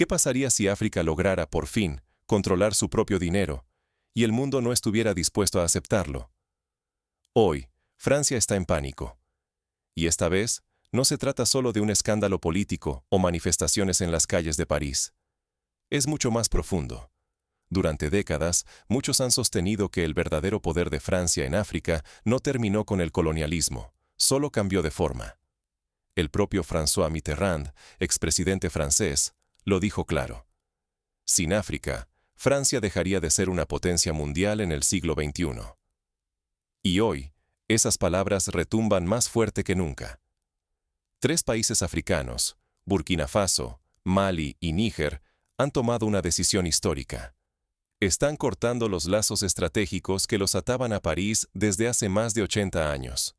¿Qué pasaría si África lograra, por fin, controlar su propio dinero, y el mundo no estuviera dispuesto a aceptarlo? Hoy, Francia está en pánico. Y esta vez, no se trata solo de un escándalo político o manifestaciones en las calles de París. Es mucho más profundo. Durante décadas, muchos han sostenido que el verdadero poder de Francia en África no terminó con el colonialismo, solo cambió de forma. El propio François Mitterrand, expresidente francés, lo dijo claro. Sin África, Francia dejaría de ser una potencia mundial en el siglo XXI. Y hoy, esas palabras retumban más fuerte que nunca. 3 países africanos, Burkina Faso, Mali y Níger, han tomado una decisión histórica. Están cortando los lazos estratégicos que los ataban a París desde hace más de 80 años.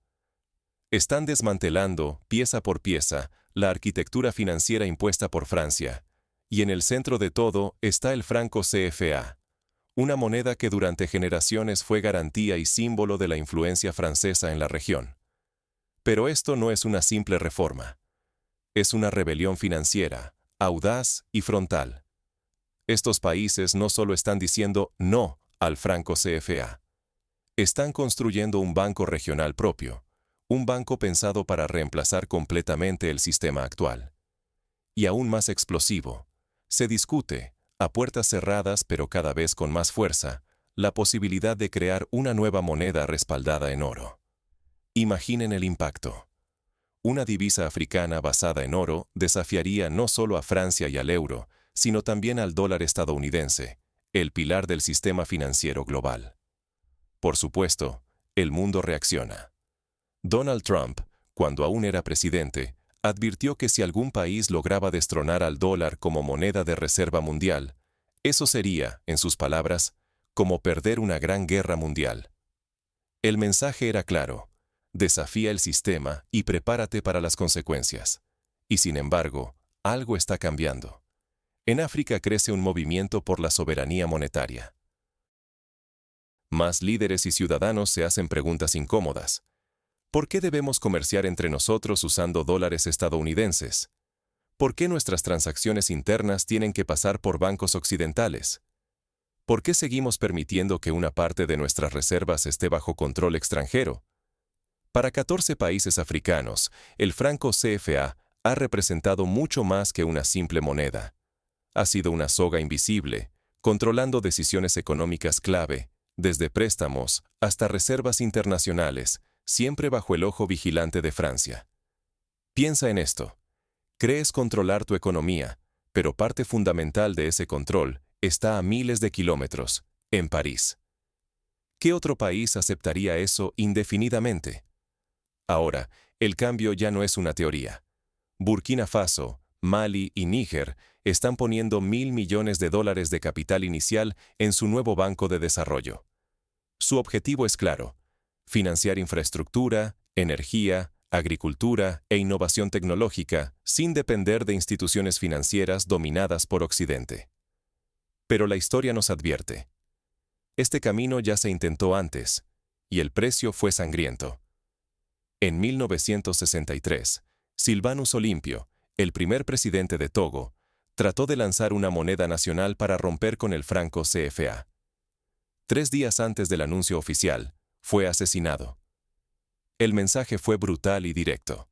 Están desmantelando, pieza por pieza, la arquitectura financiera impuesta por Francia, y en el centro de todo está el franco CFA, una moneda que durante generaciones fue garantía y símbolo de la influencia francesa en la región. Pero esto no es una simple reforma. Es una rebelión financiera, audaz y frontal. Estos países no solo están diciendo no al franco CFA. Están construyendo un banco regional propio, un banco pensado para reemplazar completamente el sistema actual. Y aún más explosivo, se discute, a puertas cerradas pero cada vez con más fuerza, la posibilidad de crear una nueva moneda respaldada en oro. Imaginen el impacto. Una divisa africana basada en oro desafiaría no solo a Francia y al euro, sino también al dólar estadounidense, el pilar del sistema financiero global. Por supuesto, el mundo reacciona. Donald Trump, cuando aún era presidente, advirtió que si algún país lograba destronar al dólar como moneda de reserva mundial, eso sería, en sus palabras, como perder una gran guerra mundial. El mensaje era claro: desafía el sistema y prepárate para las consecuencias. Y sin embargo, algo está cambiando. En África crece un movimiento por la soberanía monetaria. Más líderes y ciudadanos se hacen preguntas incómodas. ¿Por qué debemos comerciar entre nosotros usando dólares estadounidenses? ¿Por qué nuestras transacciones internas tienen que pasar por bancos occidentales? ¿Por qué seguimos permitiendo que una parte de nuestras reservas esté bajo control extranjero? Para 14 países africanos, el franco CFA ha representado mucho más que una simple moneda. Ha sido una soga invisible, controlando decisiones económicas clave, desde préstamos hasta reservas internacionales, siempre bajo el ojo vigilante de Francia. Piensa en esto. Crees controlar tu economía, pero parte fundamental de ese control está a miles de kilómetros, en París. ¿Qué otro país aceptaría eso indefinidamente? Ahora, el cambio ya no es una teoría. Burkina Faso, Mali y Níger están poniendo $1.000 millones de capital inicial en su nuevo banco de desarrollo. Su objetivo es claro: financiar infraestructura, energía, agricultura e innovación tecnológica sin depender de instituciones financieras dominadas por Occidente. Pero la historia nos advierte. Este camino ya se intentó antes, y el precio fue sangriento. En 1963, Sylvanus Olympio, el primer presidente de Togo, trató de lanzar una moneda nacional para romper con el franco CFA. 3 días antes del anuncio oficial, fue asesinado. El mensaje fue brutal y directo.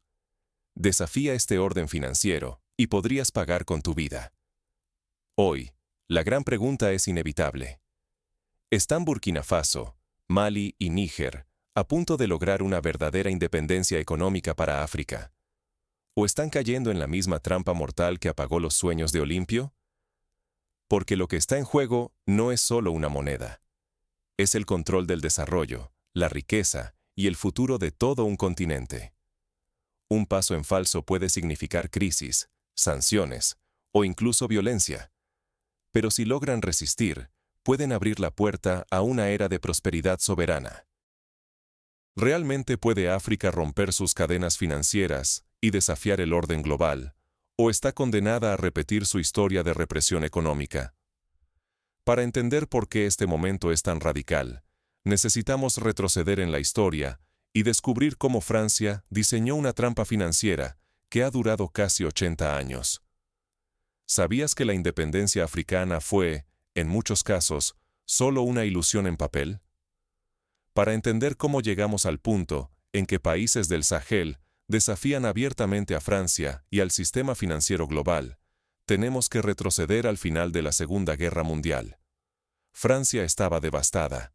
Desafía este orden financiero y podrías pagar con tu vida. Hoy, la gran pregunta es inevitable. ¿Están Burkina Faso, Mali y Níger a punto de lograr una verdadera independencia económica para África? ¿O están cayendo en la misma trampa mortal que apagó los sueños de Olimpio? Porque lo que está en juego no es solo una moneda. Es el control del desarrollo, la riqueza y el futuro de todo un continente. Un paso en falso puede significar crisis, sanciones o incluso violencia. Pero si logran resistir, pueden abrir la puerta a una era de prosperidad soberana. ¿Realmente puede África romper sus cadenas financieras y desafiar el orden global, o está condenada a repetir su historia de represión económica? Para entender por qué este momento es tan radical, necesitamos retroceder en la historia y descubrir cómo Francia diseñó una trampa financiera que ha durado casi 80 años. ¿Sabías que la independencia africana fue, en muchos casos, solo una ilusión en papel? Para entender cómo llegamos al punto en que países del Sahel desafían abiertamente a Francia y al sistema financiero global, tenemos que retroceder al final de la Segunda Guerra Mundial. Francia estaba devastada.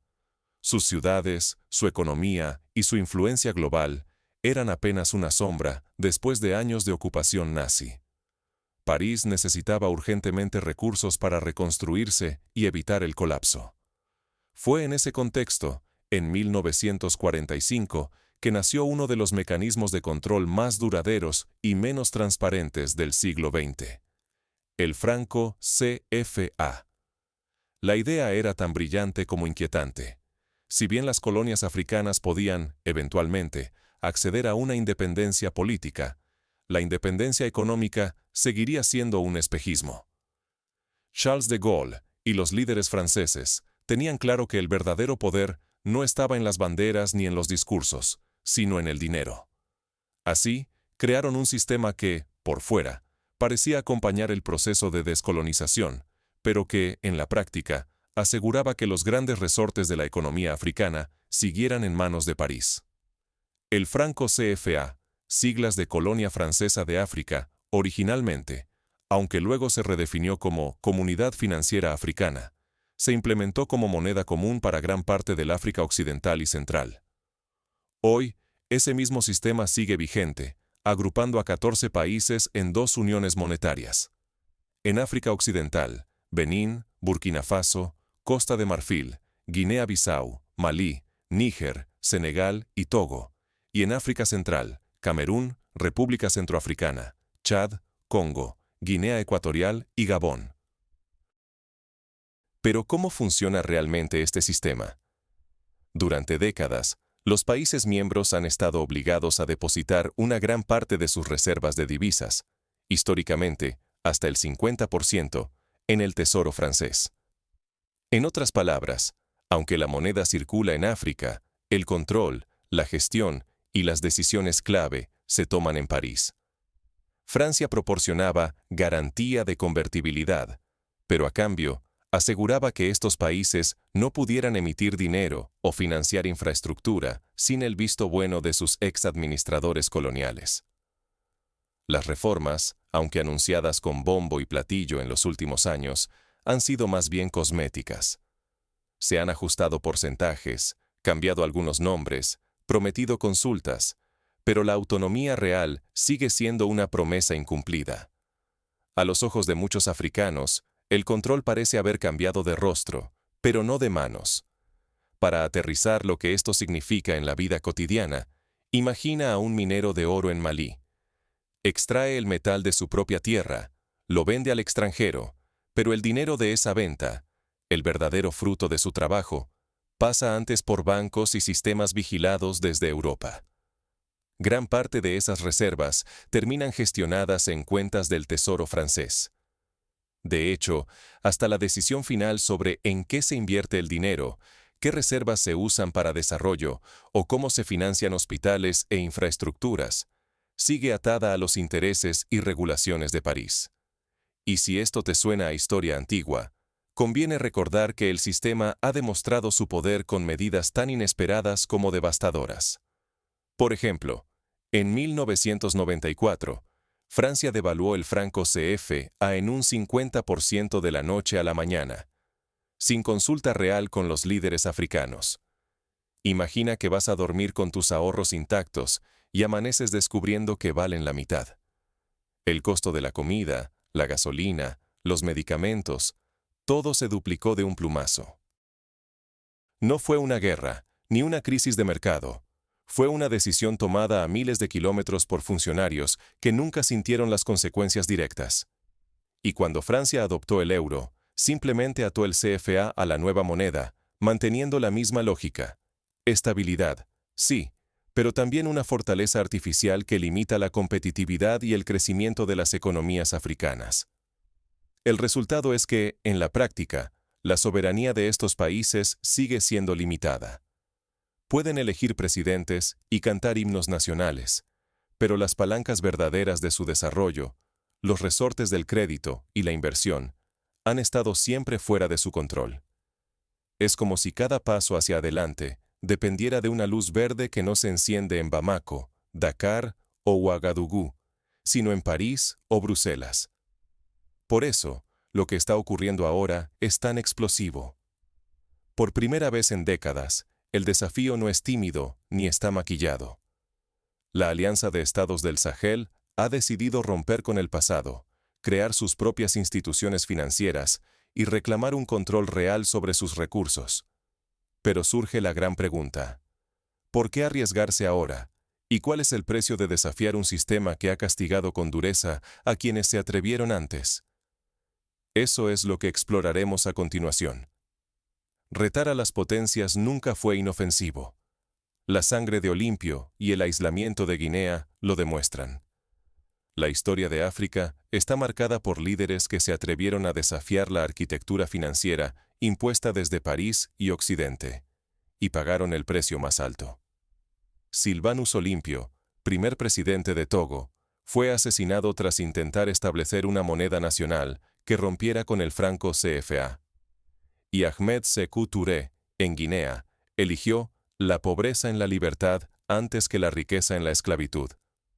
Sus ciudades, su economía y su influencia global eran apenas una sombra después de años de ocupación nazi. París necesitaba urgentemente recursos para reconstruirse y evitar el colapso. Fue en ese contexto, en 1945, que nació uno de los mecanismos de control más duraderos y menos transparentes del siglo XX, el franco CFA. La idea era tan brillante como inquietante. Si bien las colonias africanas podían, eventualmente, acceder a una independencia política, la independencia económica seguiría siendo un espejismo. Charles de Gaulle y los líderes franceses tenían claro que el verdadero poder no estaba en las banderas ni en los discursos, sino en el dinero. Así, crearon un sistema que, por fuera, parecía acompañar el proceso de descolonización, pero que, en la práctica, aseguraba que los grandes resortes de la economía africana siguieran en manos de París. El franco CFA, siglas de Colonia Francesa de África, originalmente, aunque luego se redefinió como Comunidad Financiera Africana, se implementó como moneda común para gran parte del África Occidental y Central. Hoy, ese mismo sistema sigue vigente, agrupando a 14 países en 2 uniones monetarias. En África Occidental, Benín, Burkina Faso, Costa de Marfil, Guinea-Bissau, Malí, Níger, Senegal y Togo. Y en África Central, Camerún, República Centroafricana, Chad, Congo, Guinea Ecuatorial y Gabón. Pero ¿cómo funciona realmente este sistema? Durante décadas, los países miembros han estado obligados a depositar una gran parte de sus reservas de divisas, históricamente, hasta el 50%, en el Tesoro francés. En otras palabras, aunque la moneda circula en África, el control, la gestión y las decisiones clave se toman en París. Francia proporcionaba garantía de convertibilidad, pero a cambio, aseguraba que estos países no pudieran emitir dinero o financiar infraestructura sin el visto bueno de sus ex-administradores coloniales. Las reformas, aunque anunciadas con bombo y platillo en los últimos años, han sido más bien cosméticas. Se han ajustado porcentajes, cambiado algunos nombres, prometido consultas, pero la autonomía real sigue siendo una promesa incumplida. A los ojos de muchos africanos, el control parece haber cambiado de rostro, pero no de manos. Para aterrizar lo que esto significa en la vida cotidiana, imagina a un minero de oro en Malí. Extrae el metal de su propia tierra, lo vende al extranjero, pero el dinero de esa venta, el verdadero fruto de su trabajo, pasa antes por bancos y sistemas vigilados desde Europa. Gran parte de esas reservas terminan gestionadas en cuentas del Tesoro francés. De hecho, hasta la decisión final sobre en qué se invierte el dinero, qué reservas se usan para desarrollo o cómo se financian hospitales e infraestructuras, sigue atada a los intereses y regulaciones de París. Y si esto te suena a historia antigua, conviene recordar que el sistema ha demostrado su poder con medidas tan inesperadas como devastadoras. Por ejemplo, en 1994, Francia devaluó el franco CFA en un 50% de la noche a la mañana, sin consulta real con los líderes africanos. Imagina que vas a dormir con tus ahorros intactos y amaneces descubriendo que valen la mitad. El costo de la comida, la gasolina, los medicamentos, todo se duplicó de un plumazo. No fue una guerra, ni una crisis de mercado. Fue una decisión tomada a miles de kilómetros por funcionarios que nunca sintieron las consecuencias directas. Y cuando Francia adoptó el euro, simplemente ató el CFA a la nueva moneda, manteniendo la misma lógica. Estabilidad, sí, pero también una fortaleza artificial que limita la competitividad y el crecimiento de las economías africanas. El resultado es que, en la práctica, la soberanía de estos países sigue siendo limitada. Pueden elegir presidentes y cantar himnos nacionales, pero las palancas verdaderas de su desarrollo, los resortes del crédito y la inversión han estado siempre fuera de su control. Es como si cada paso hacia adelante dependiera de una luz verde que no se enciende en Bamako, Dakar o Ouagadougou, sino en París o Bruselas. Por eso, lo que está ocurriendo ahora es tan explosivo. Por primera vez en décadas, el desafío no es tímido ni está maquillado. La Alianza de Estados del Sahel ha decidido romper con el pasado, crear sus propias instituciones financieras y reclamar un control real sobre sus recursos. Pero surge la gran pregunta: ¿por qué arriesgarse ahora? ¿Y cuál es el precio de desafiar un sistema que ha castigado con dureza a quienes se atrevieron antes? Eso es lo que exploraremos a continuación. Retar a las potencias nunca fue inofensivo. La sangre de Olimpio y el aislamiento de Guinea lo demuestran. La historia de África está marcada por líderes que se atrevieron a desafiar la arquitectura financiera impuesta desde París y Occidente, y pagaron el precio más alto. Silvanus Olimpio, primer presidente de Togo, fue asesinado tras intentar establecer una moneda nacional que rompiera con el franco CFA. Y Ahmed Sékou Touré, en Guinea, eligió la pobreza en la libertad antes que la riqueza en la esclavitud,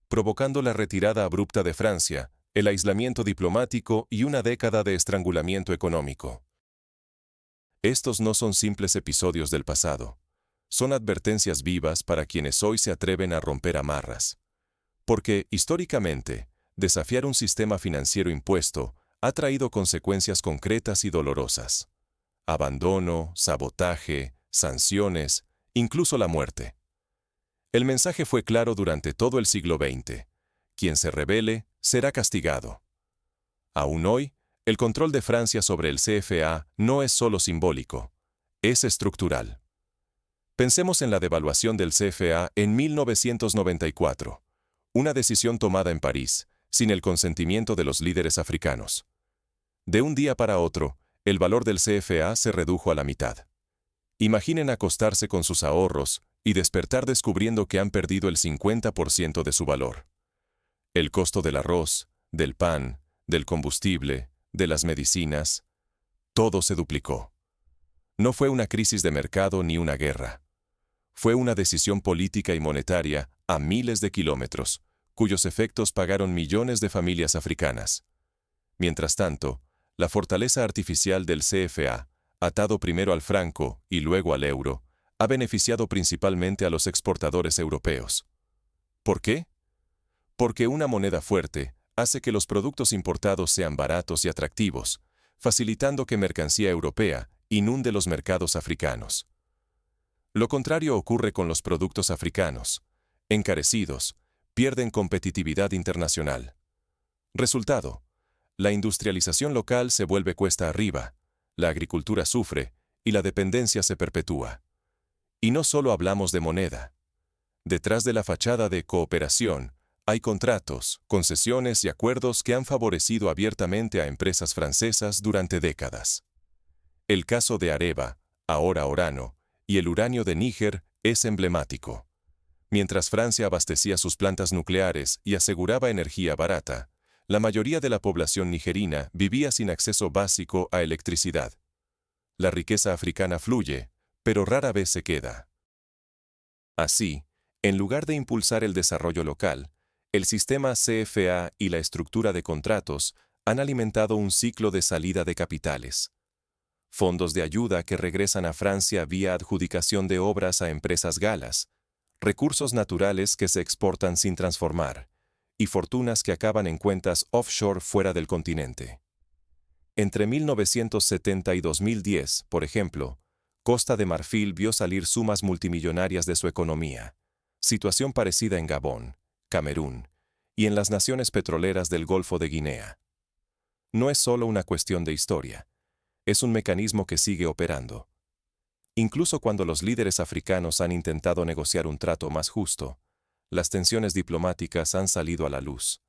provocando la retirada abrupta de Francia, el aislamiento diplomático y una década de estrangulamiento económico. Estos no son simples episodios del pasado. Son advertencias vivas para quienes hoy se atreven a romper amarras. Porque, históricamente, desafiar un sistema financiero impuesto ha traído consecuencias concretas y dolorosas. Abandono, sabotaje, sanciones, incluso la muerte. El mensaje fue claro durante todo el siglo XX. Quien se rebele será castigado. Aún hoy, el control de Francia sobre el CFA no es solo simbólico, es estructural. Pensemos en la devaluación del CFA en 1994, una decisión tomada en París, sin el consentimiento de los líderes africanos. De un día para otro, el valor del CFA se redujo a la mitad. Imaginen acostarse con sus ahorros y despertar descubriendo que han perdido el 50% de su valor. El costo del arroz, del pan, del combustible, de las medicinas, todo se duplicó. No fue una crisis de mercado ni una guerra. Fue una decisión política y monetaria a miles de kilómetros, cuyos efectos pagaron millones de familias africanas. Mientras tanto, la fortaleza artificial del CFA, atado primero al franco y luego al euro, ha beneficiado principalmente a los exportadores europeos. ¿Por qué? Porque una moneda fuerte hace que los productos importados sean baratos y atractivos, facilitando que mercancía europea inunde los mercados africanos. Lo contrario ocurre con los productos africanos. Encarecidos, pierden competitividad internacional. Resultado: la industrialización local se vuelve cuesta arriba, la agricultura sufre y la dependencia se perpetúa. Y no solo hablamos de moneda. Detrás de la fachada de cooperación, hay contratos, concesiones y acuerdos que han favorecido abiertamente a empresas francesas durante décadas. El caso de Areva, ahora Orano, y el uranio de Níger es emblemático. Mientras Francia abastecía sus plantas nucleares y aseguraba energía barata, la mayoría de la población nigerina vivía sin acceso básico a electricidad. La riqueza africana fluye, pero rara vez se queda. Así, en lugar de impulsar el desarrollo local, el sistema CFA y la estructura de contratos han alimentado un ciclo de salida de capitales. Fondos de ayuda que regresan a Francia vía adjudicación de obras a empresas galas, recursos naturales que se exportan sin transformar, y fortunas que acaban en cuentas offshore fuera del continente. Entre 1970 y 2010, por ejemplo, Costa de Marfil vio salir sumas multimillonarias de su economía. Situación parecida en Gabón, Camerún y en las naciones petroleras del Golfo de Guinea. No es solo una cuestión de historia, es un mecanismo que sigue operando. Incluso cuando los líderes africanos han intentado negociar un trato más justo, las tensiones diplomáticas han salido a la luz.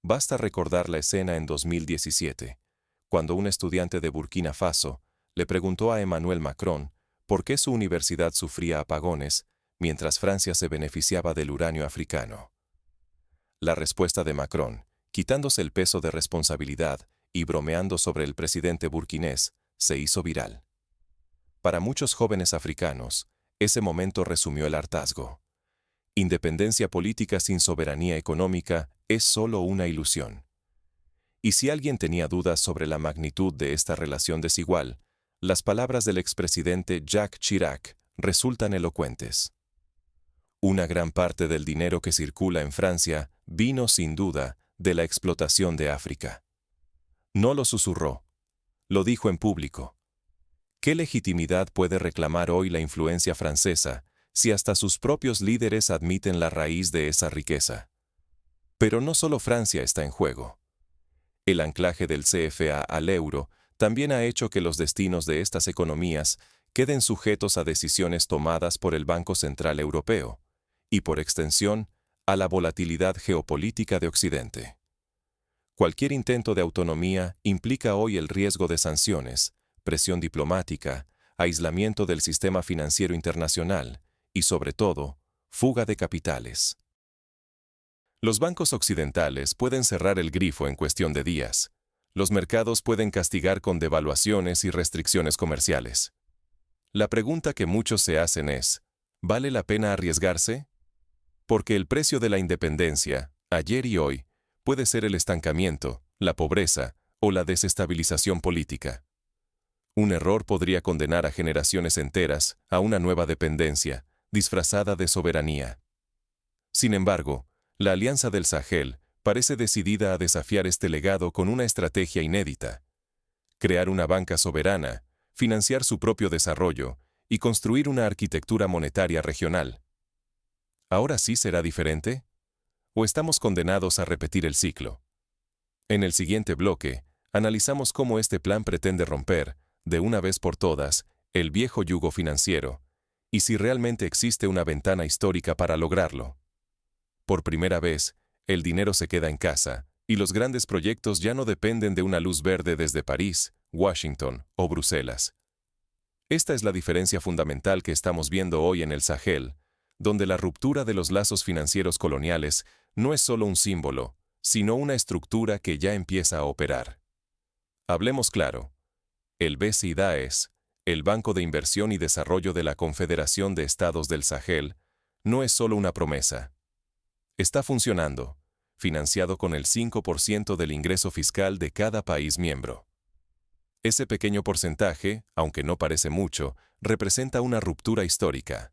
Basta recordar la escena en 2017, cuando un estudiante de Burkina Faso le preguntó a Emmanuel Macron por qué su universidad sufría apagones mientras Francia se beneficiaba del uranio africano. La respuesta de Macron, quitándose el peso de responsabilidad y bromeando sobre el presidente burkinés, se hizo viral. Para muchos jóvenes africanos, ese momento resumió el hartazgo. Independencia política sin soberanía económica es solo una ilusión. Y si alguien tenía dudas sobre la magnitud de esta relación desigual, las palabras del expresidente Jacques Chirac resultan elocuentes. Una gran parte del dinero que circula en Francia vino, sin duda, de la explotación de África. No lo susurró, lo dijo en público. ¿Qué legitimidad puede reclamar hoy la influencia francesa si hasta sus propios líderes admiten la raíz de esa riqueza? Pero no solo Francia está en juego. El anclaje del CFA al euro también ha hecho que los destinos de estas economías queden sujetos a decisiones tomadas por el Banco Central Europeo, y por extensión, a la volatilidad geopolítica de Occidente. Cualquier intento de autonomía implica hoy el riesgo de sanciones, presión diplomática, aislamiento del sistema financiero internacional y, sobre todo, fuga de capitales. Los bancos occidentales pueden cerrar el grifo en cuestión de días. Los mercados pueden castigar con devaluaciones y restricciones comerciales. La pregunta que muchos se hacen es, ¿vale la pena arriesgarse? Porque el precio de la independencia, ayer y hoy, puede ser el estancamiento, la pobreza o la desestabilización política. Un error podría condenar a generaciones enteras a una nueva dependencia, disfrazada de soberanía. Sin embargo, la Alianza del Sahel parece decidida a desafiar este legado con una estrategia inédita: crear una banca soberana, financiar su propio desarrollo y construir una arquitectura monetaria regional. ¿Ahora sí será diferente? ¿O estamos condenados a repetir el ciclo? En el siguiente bloque, analizamos cómo este plan pretende romper, de una vez por todas, el viejo yugo financiero, y si realmente existe una ventana histórica para lograrlo. Por primera vez, el dinero se queda en casa, y los grandes proyectos ya no dependen de una luz verde desde París, Washington o Bruselas. Esta es la diferencia fundamental que estamos viendo hoy en el Sahel, donde la ruptura de los lazos financieros coloniales no es solo un símbolo, sino una estructura que ya empieza a operar. Hablemos claro. El BCIDAES, el Banco de Inversión y Desarrollo de la Confederación de Estados del Sahel, no es solo una promesa. Está funcionando, financiado con el 5% del ingreso fiscal de cada país miembro. Ese pequeño porcentaje, aunque no parece mucho, representa una ruptura histórica.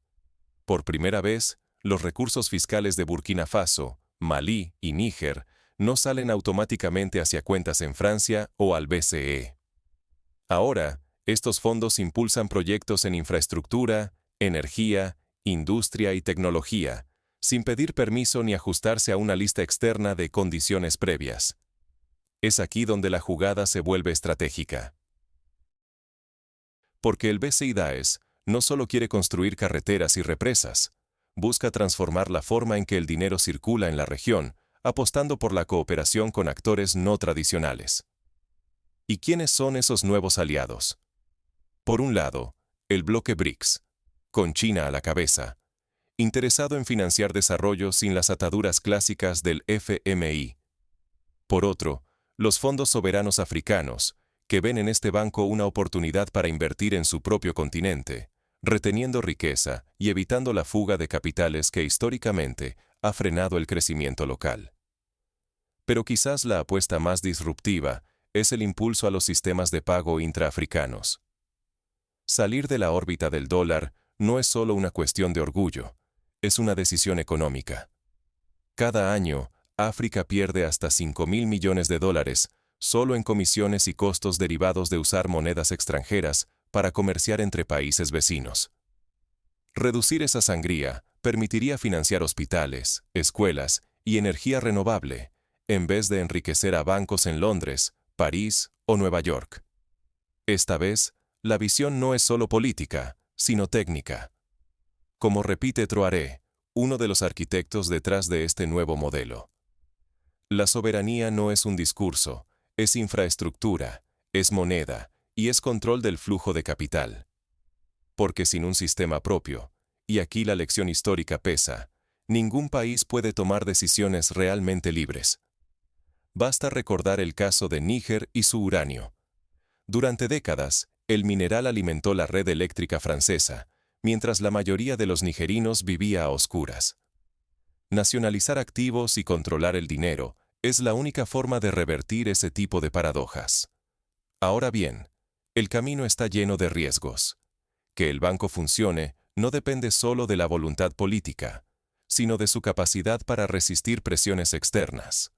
Por primera vez, los recursos fiscales de Burkina Faso, Malí y Níger no salen automáticamente hacia cuentas en Francia o al BCE. Ahora, estos fondos impulsan proyectos en infraestructura, energía, industria y tecnología, sin pedir permiso ni ajustarse a una lista externa de condiciones previas. Es aquí donde la jugada se vuelve estratégica. Porque el BCIDAES no solo quiere construir carreteras y represas, busca transformar la forma en que el dinero circula en la región, apostando por la cooperación con actores no tradicionales. ¿Y quiénes son esos nuevos aliados? Por un lado, el bloque BRICS, con China a la cabeza, interesado en financiar desarrollo sin las ataduras clásicas del FMI. Por otro, los fondos soberanos africanos, que ven en este banco una oportunidad para invertir en su propio continente, reteniendo riqueza y evitando la fuga de capitales que históricamente ha frenado el crecimiento local. Pero quizás la apuesta más disruptiva es el impulso a los sistemas de pago intraafricanos. Salir de la órbita del dólar no es solo una cuestión de orgullo, es una decisión económica. Cada año, África pierde hasta $5.000 millones solo en comisiones y costos derivados de usar monedas extranjeras para comerciar entre países vecinos. Reducir esa sangría permitiría financiar hospitales, escuelas y energía renovable, en vez de enriquecer a bancos en Londres, París o Nueva York. Esta vez, la visión no es solo política, sino técnica. Como repite Troaré, uno de los arquitectos detrás de este nuevo modelo. La soberanía no es un discurso, es infraestructura, es moneda y es control del flujo de capital. Porque sin un sistema propio, y aquí la lección histórica pesa, ningún país puede tomar decisiones realmente libres. Basta recordar el caso de Níger y su uranio. Durante décadas, el mineral alimentó la red eléctrica francesa, mientras la mayoría de los nigerinos vivía a oscuras. Nacionalizar activos y controlar el dinero es la única forma de revertir ese tipo de paradojas. Ahora bien, el camino está lleno de riesgos. Que el banco funcione no depende solo de la voluntad política, sino de su capacidad para resistir presiones externas.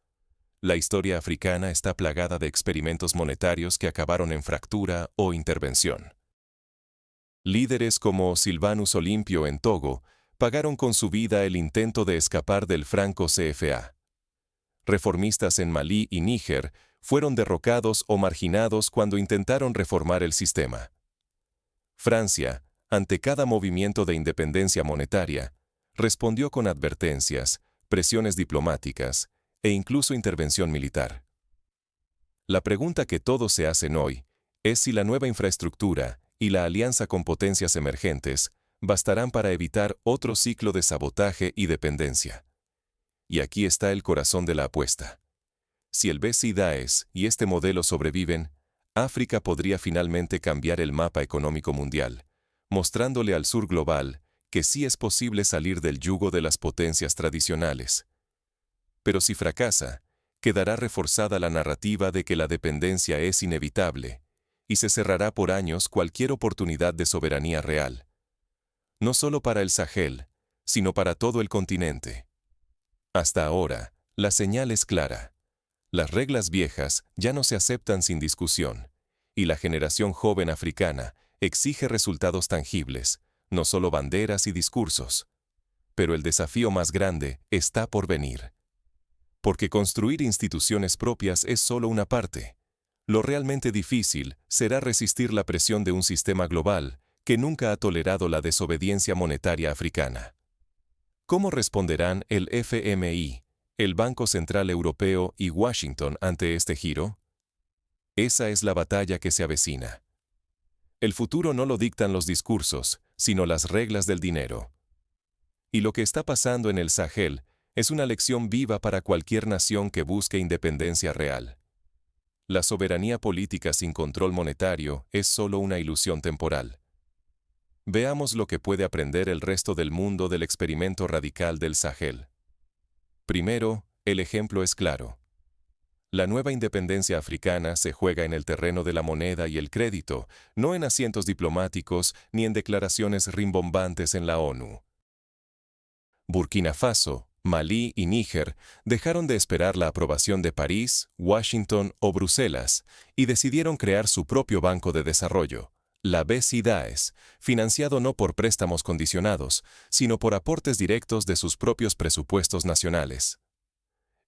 La historia africana está plagada de experimentos monetarios que acabaron en fractura o intervención. Líderes como Sylvanus Olympio en Togo pagaron con su vida el intento de escapar del franco CFA. Reformistas en Malí y Níger fueron derrocados o marginados cuando intentaron reformar el sistema. Francia, ante cada movimiento de independencia monetaria, respondió con advertencias, presiones diplomáticas e incluso intervención militar. La pregunta que todos se hacen hoy es si la nueva infraestructura y la alianza con potencias emergentes bastarán para evitar otro ciclo de sabotaje y dependencia. Y aquí está el corazón de la apuesta. Si el BCIDAES y este modelo sobreviven, África podría finalmente cambiar el mapa económico mundial, mostrándole al sur global que sí es posible salir del yugo de las potencias tradicionales. Pero si fracasa, quedará reforzada la narrativa de que la dependencia es inevitable, y se cerrará por años cualquier oportunidad de soberanía real. No solo para el Sahel, sino para todo el continente. Hasta ahora, la señal es clara. Las reglas viejas ya no se aceptan sin discusión, y la generación joven africana exige resultados tangibles, no solo banderas y discursos. Pero el desafío más grande está por venir. Porque construir instituciones propias es solo una parte. Lo realmente difícil será resistir la presión de un sistema global que nunca ha tolerado la desobediencia monetaria africana. ¿Cómo responderán el FMI, el Banco Central Europeo y Washington ante este giro? Esa es la batalla que se avecina. El futuro no lo dictan los discursos, sino las reglas del dinero. Y lo que está pasando en el Sahel es una lección viva para cualquier nación que busque independencia real. La soberanía política sin control monetario es solo una ilusión temporal. Veamos lo que puede aprender el resto del mundo del experimento radical del Sahel. Primero, el ejemplo es claro. La nueva independencia africana se juega en el terreno de la moneda y el crédito, no en asientos diplomáticos ni en declaraciones rimbombantes en la ONU. Burkina Faso, Malí y Níger dejaron de esperar la aprobación de París, Washington o Bruselas y decidieron crear su propio banco de desarrollo, la BCIDAES, financiado no por préstamos condicionados, sino por aportes directos de sus propios presupuestos nacionales.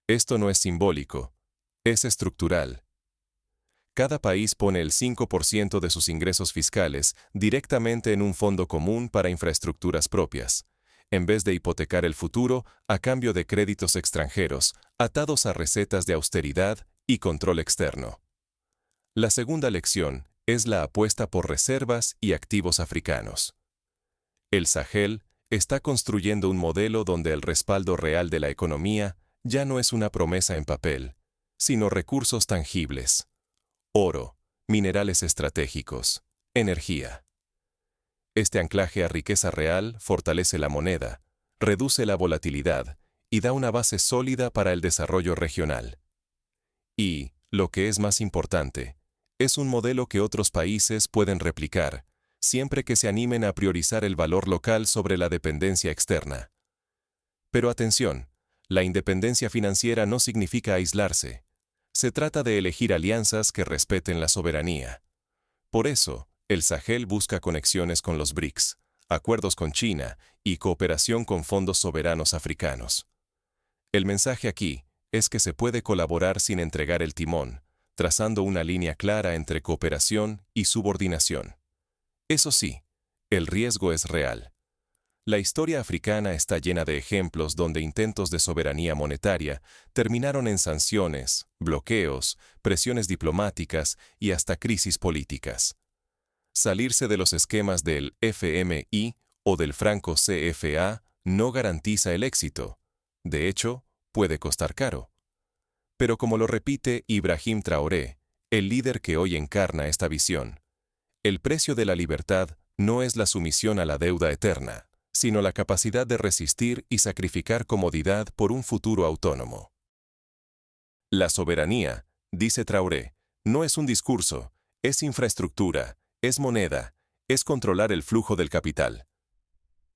Esto no es simbólico, es estructural. Cada país pone el 5% de sus ingresos fiscales directamente en un fondo común para infraestructuras propias, en vez de hipotecar el futuro a cambio de créditos extranjeros, atados a recetas de austeridad y control externo. La segunda lección es la apuesta por reservas y activos africanos. El Sahel está construyendo un modelo donde el respaldo real de la economía ya no es una promesa en papel, sino recursos tangibles: oro, minerales estratégicos, energía. Este anclaje a riqueza real fortalece la moneda, reduce la volatilidad y da una base sólida para el desarrollo regional. Y, lo que es más importante, es un modelo que otros países pueden replicar, siempre que se animen a priorizar el valor local sobre la dependencia externa. Pero atención, la independencia financiera no significa aislarse. Se trata de elegir alianzas que respeten la soberanía. Por eso, el Sahel busca conexiones con los BRICS, acuerdos con China y cooperación con fondos soberanos africanos. El mensaje aquí es que se puede colaborar sin entregar el timón, trazando una línea clara entre cooperación y subordinación. Eso sí, el riesgo es real. La historia africana está llena de ejemplos donde intentos de soberanía monetaria terminaron en sanciones, bloqueos, presiones diplomáticas y hasta crisis políticas. Salirse de los esquemas del FMI o del franco CFA no garantiza el éxito. De hecho, puede costar caro. Pero como lo repite Ibrahim Traoré, el líder que hoy encarna esta visión, el precio de la libertad no es la sumisión a la deuda eterna, sino la capacidad de resistir y sacrificar comodidad por un futuro autónomo. La soberanía, dice Traoré, no es un discurso, es infraestructura, es moneda, es controlar el flujo del capital.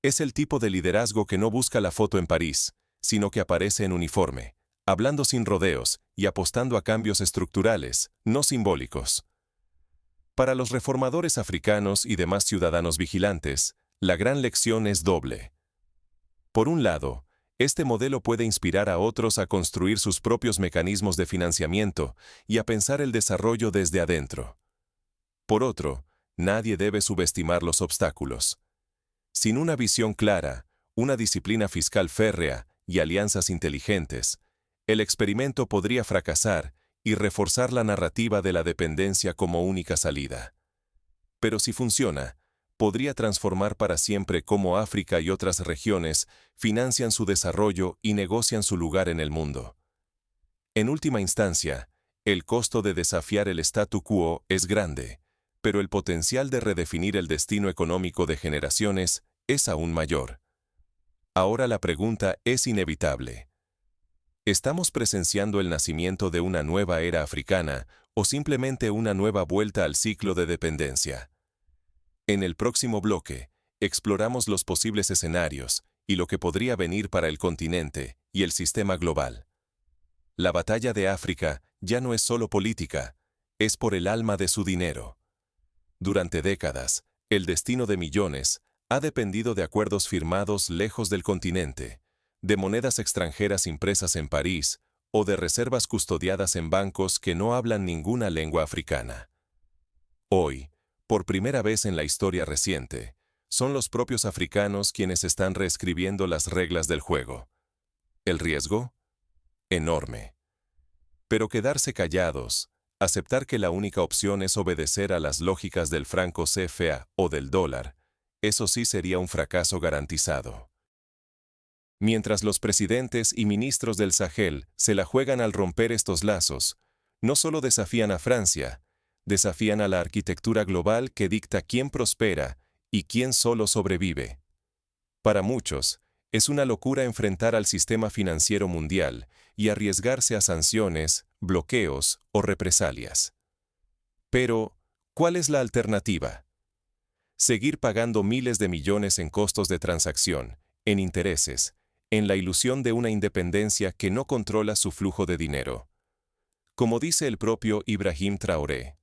Es el tipo de liderazgo que no busca la foto en París, sino que aparece en uniforme, hablando sin rodeos y apostando a cambios estructurales, no simbólicos. Para los reformadores africanos y demás ciudadanos vigilantes, la gran lección es doble. Por un lado, este modelo puede inspirar a otros a construir sus propios mecanismos de financiamiento y a pensar el desarrollo desde adentro. Por otro, nadie debe subestimar los obstáculos. Sin una visión clara, una disciplina fiscal férrea y alianzas inteligentes, el experimento podría fracasar y reforzar la narrativa de la dependencia como única salida. Pero si funciona, podría transformar para siempre cómo África y otras regiones financian su desarrollo y negocian su lugar en el mundo. En última instancia, el costo de desafiar el statu quo es grande, pero el potencial de redefinir el destino económico de generaciones es aún mayor. Ahora la pregunta es inevitable. ¿Estamos presenciando el nacimiento de una nueva era africana o simplemente una nueva vuelta al ciclo de dependencia? En el próximo bloque, exploramos los posibles escenarios y lo que podría venir para el continente y el sistema global. La batalla de África ya no es solo política, es por el alma de su dinero. Durante décadas, el destino de millones ha dependido de acuerdos firmados lejos del continente, de monedas extranjeras impresas en París o de reservas custodiadas en bancos que no hablan ninguna lengua africana. Hoy, por primera vez en la historia reciente, son los propios africanos quienes están reescribiendo las reglas del juego. ¿El riesgo? Enorme. Pero quedarse callados, aceptar que la única opción es obedecer a las lógicas del franco CFA o del dólar, eso sí sería un fracaso garantizado. Mientras los presidentes y ministros del Sahel se la juegan al romper estos lazos, no solo desafían a Francia, desafían a la arquitectura global que dicta quién prospera y quién solo sobrevive. Para muchos, es una locura enfrentar al sistema financiero mundial y arriesgarse a sanciones, bloqueos o represalias. Pero, ¿cuál es la alternativa? Seguir pagando miles de millones en costos de transacción, en intereses, en la ilusión de una independencia que no controla su flujo de dinero. Como dice el propio Ibrahim Traoré,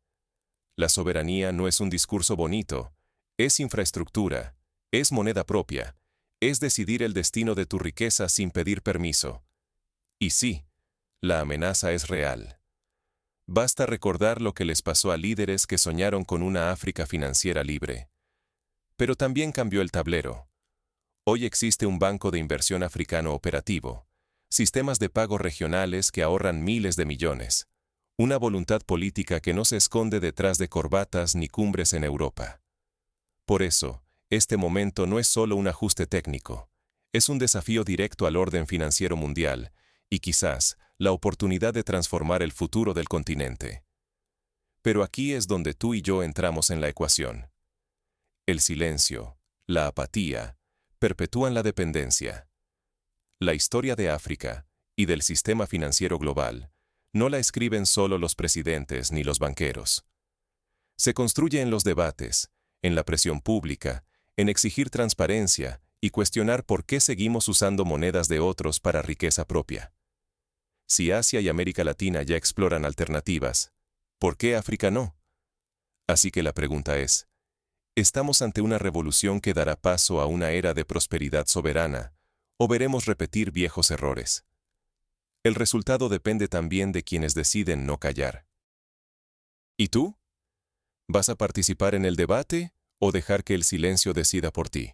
la soberanía no es un discurso bonito, es infraestructura, es moneda propia, es decidir el destino de tu riqueza sin pedir permiso. Y sí, la amenaza es real. Basta recordar lo que les pasó a líderes que soñaron con una África financiera libre. Pero también cambió el tablero. Hoy existe un banco de inversión africano operativo, sistemas de pago regionales que ahorran miles de millones, una voluntad política que no se esconde detrás de corbatas ni cumbres en Europa. Por eso, este momento no es solo un ajuste técnico, es un desafío directo al orden financiero mundial y quizás la oportunidad de transformar el futuro del continente. Pero aquí es donde tú y yo entramos en la ecuación. El silencio, la apatía, perpetúan la dependencia. La historia de África y del sistema financiero global no la escriben solo los presidentes ni los banqueros. Se construye en los debates, en la presión pública, en exigir transparencia y cuestionar por qué seguimos usando monedas de otros para riqueza propia. Si Asia y América Latina ya exploran alternativas, ¿por qué África no? Así que la pregunta es, ¿estamos ante una revolución que dará paso a una era de prosperidad soberana, o veremos repetir viejos errores? El resultado depende también de quienes deciden no callar. ¿Y tú? ¿Vas a participar en el debate o dejar que el silencio decida por ti?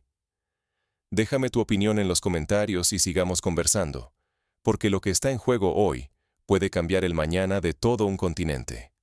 Déjame tu opinión en los comentarios y sigamos conversando, porque lo que está en juego hoy puede cambiar el mañana de todo un continente.